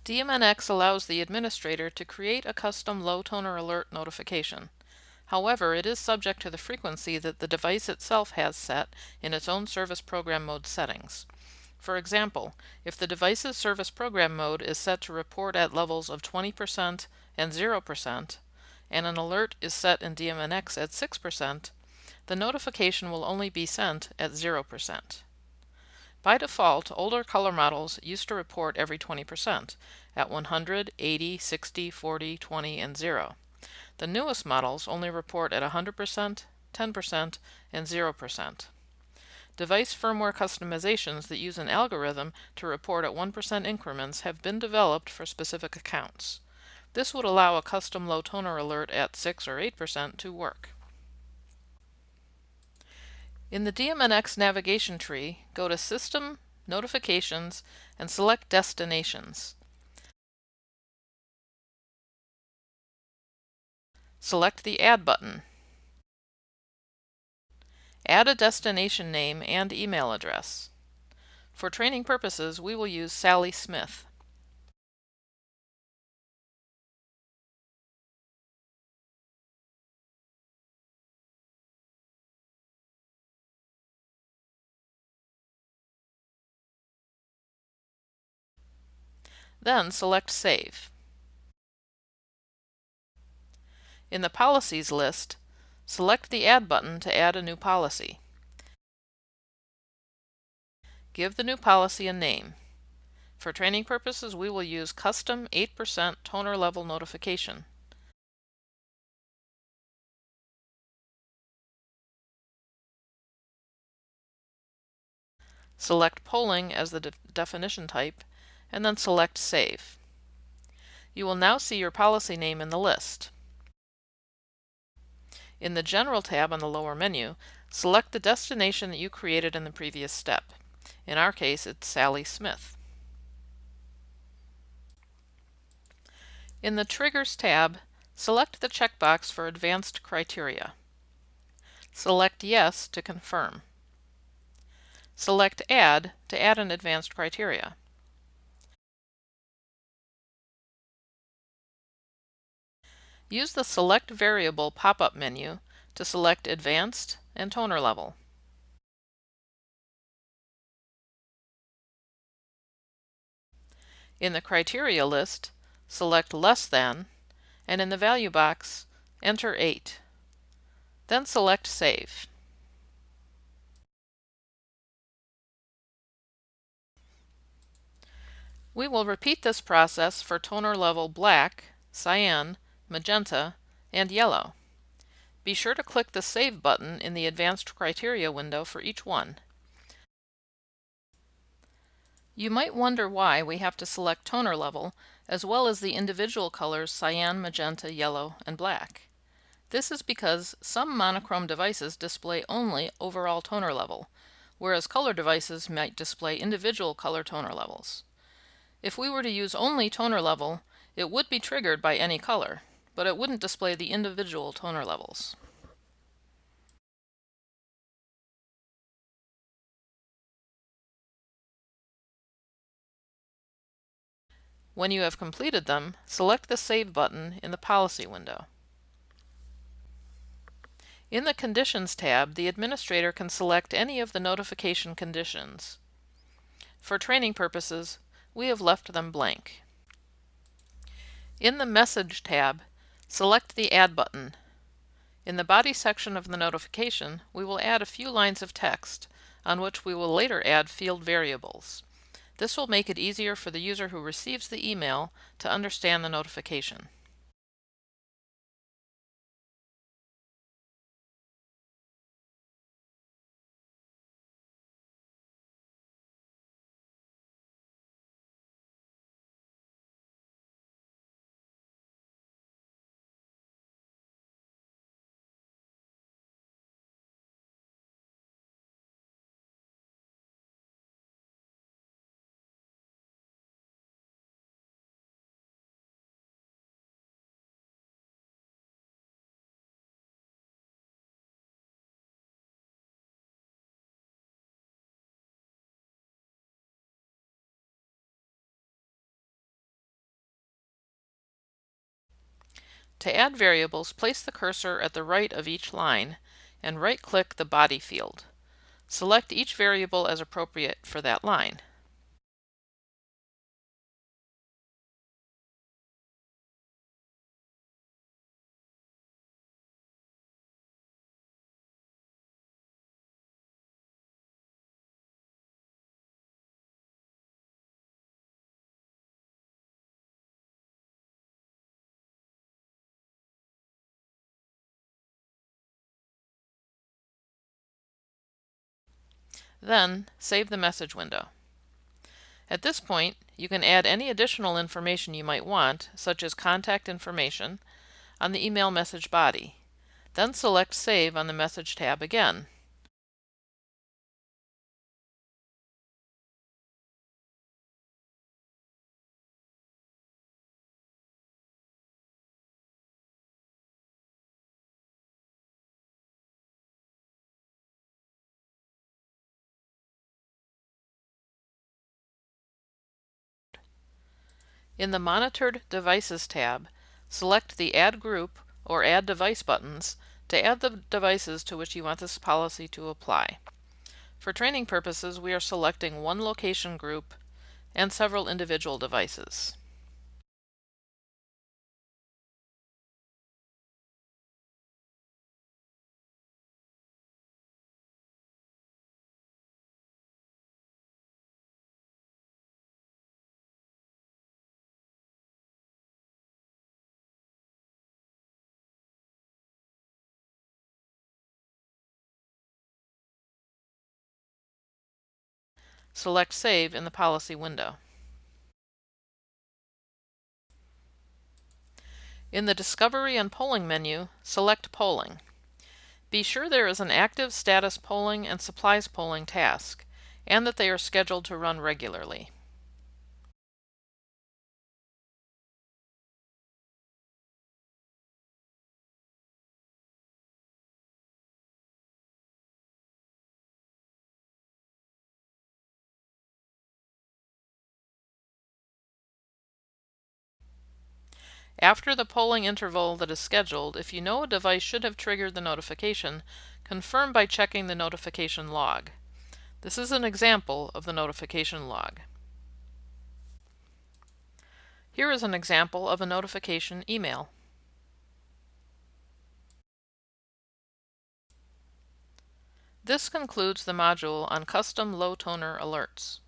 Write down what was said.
DMNX allows the administrator to create a custom low toner alert notification. However, it is subject to the frequency that the device itself has set in its own service program mode settings. For example, if the device's service program mode is set to report at levels of 20% and 0%, and an alert is set in DMNX at 6%, the notification will only be sent at 0%. By default, older color models used to report every 20% at 100, 80, 60, 40, 20, and 0. The newest models only report at 100%, 10%, and 0%. Device firmware customizations that use an algorithm to report at 1% increments have been developed for specific accounts. This would allow a custom low toner alert at 6 or 8% to work. In the DMNX navigation tree, go to System, Notifications, and select Destinations. Select the Add button. Add a destination name and email address. For training purposes, we will use Sally Smith. Then select Save. In the Policies list, select the Add button to add a new policy. Give the new policy a name. For training purposes, we will use Custom 8% Toner Level Notification. Select Polling as the definition type, and then select Save. You will now see your policy name in the list. In the General tab on the lower menu, select the destination that you created in the previous step. In our case, it's Sally Smith. In the Triggers tab, select the checkbox for Advanced Criteria. Select Yes to confirm. Select Add to add an advanced criteria. Use the Select Variable pop-up menu to select Advanced and Toner Level. In the criteria list, select Less Than, and in the value box, enter 8. Then select Save. We will repeat this process for toner level black, cyan, magenta, and yellow. Be sure to click the Save button in the Advanced Criteria window for each one. You might wonder why we have to select toner level, as well as the individual colors cyan, magenta, yellow, and black. This is because some monochrome devices display only overall toner level, whereas color devices might display individual color toner levels. If we were to use only toner level, it would be triggered by any color, but it wouldn't display the individual toner levels. When you have completed them, select the Save button in the Policy window. In the Conditions tab, the administrator can select any of the notification conditions. For training purposes, we have left them blank. In the Message tab, select the Add button. In the body section of the notification, we will add a few lines of text, on which we will later add field variables. This will make it easier for the user who receives the email to understand the notification. To add variables, place the cursor at the right of each line and right-click the body field. Select each variable as appropriate for that line. Then, save the message window. At this point, you can add any additional information you might want, such as contact information, on the email message body. Then select Save on the Message tab again. In the Monitored Devices tab, select the Add Group or Add Device buttons to add the devices to which you want this policy to apply. For training purposes, we are selecting one location group and several individual devices. Select Save in the Policy window. In the Discovery and Polling menu, select Polling. Be sure there is an active status polling and supplies polling task, and that they are scheduled to run regularly. After the polling interval that is scheduled, if you know a device should have triggered the notification, confirm by checking the notification log. This is an example of the notification log. Here is an example of a notification email. This concludes the module on custom low toner alerts.